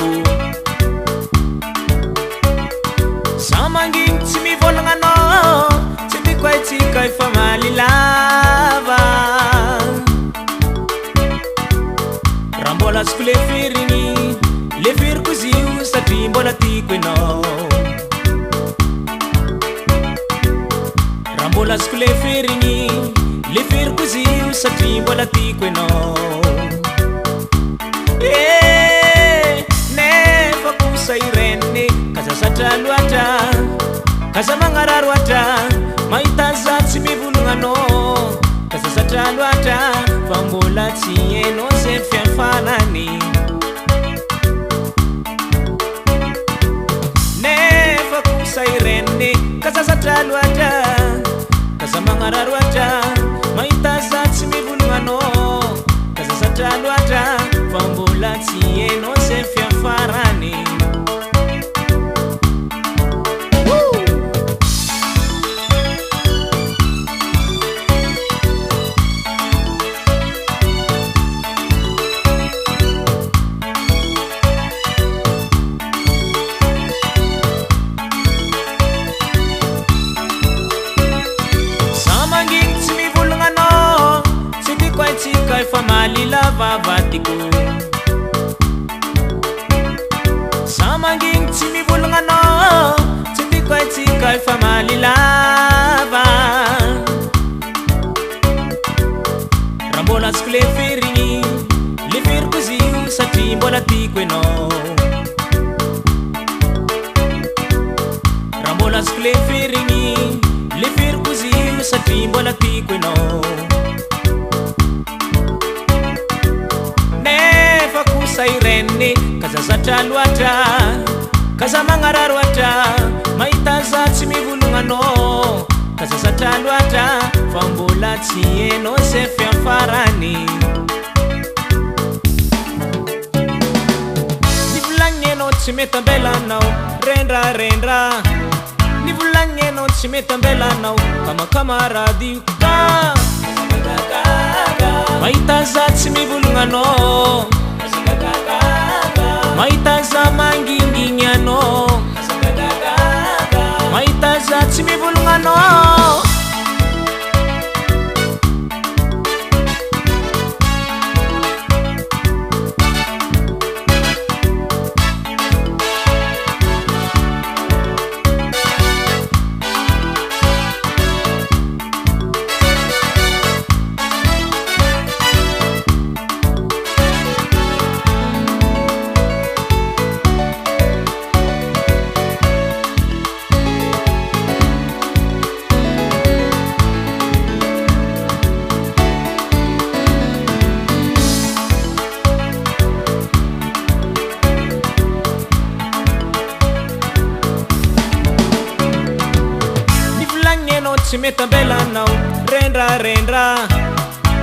vavadiko samanginy tsy mivolagna anao tsy tiako aitsika efa malilava raha mbola azoko leferiko izy io satria mbola tiako ianao raha mbola azoko leferiko izy io satria mbola tiako ianao nefa kosa ireny kazasatra loatra kaza magnararoatra mahita za tsy mivolagna anao kazasatra loatra fa mbola tsy hainao zay fiafarany nefa kosa ireny kazasatra loatra kaza magnararoatra mahita za tsy mivolagna anao kazasatra loatra fa mbola tsy hainao zay fiafarany efa malilava vavadiko samanginy tsy mivolagna anao tsy tiako aitsika efa malilava raha mbola azoko leferiko izy io satria mbola tiako ianao raha mbola azoko leferiko izy io satria mbola tiako ianao kosa ireny kazasatra loatra kaza magnararoatra mahita za tsy mivolagna anao kazasatra loatra fa mbola tsy hainao zay fiafarany nivolagninao tsy mety ambelanao rendrarendra nivolagninao tsy mety ambelanao kamakamarady ka mahita za tsy mivolagna anao mahita za mangingigny anao mahita za tsy mivolagna anao tsy mety ambelanao rendrarendra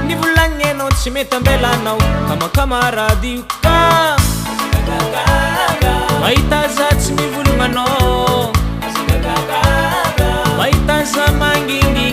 nivolagninao tsy mety ambelanao kamakamarady ka mahita za tsy mivolagna anao mahita za mangingy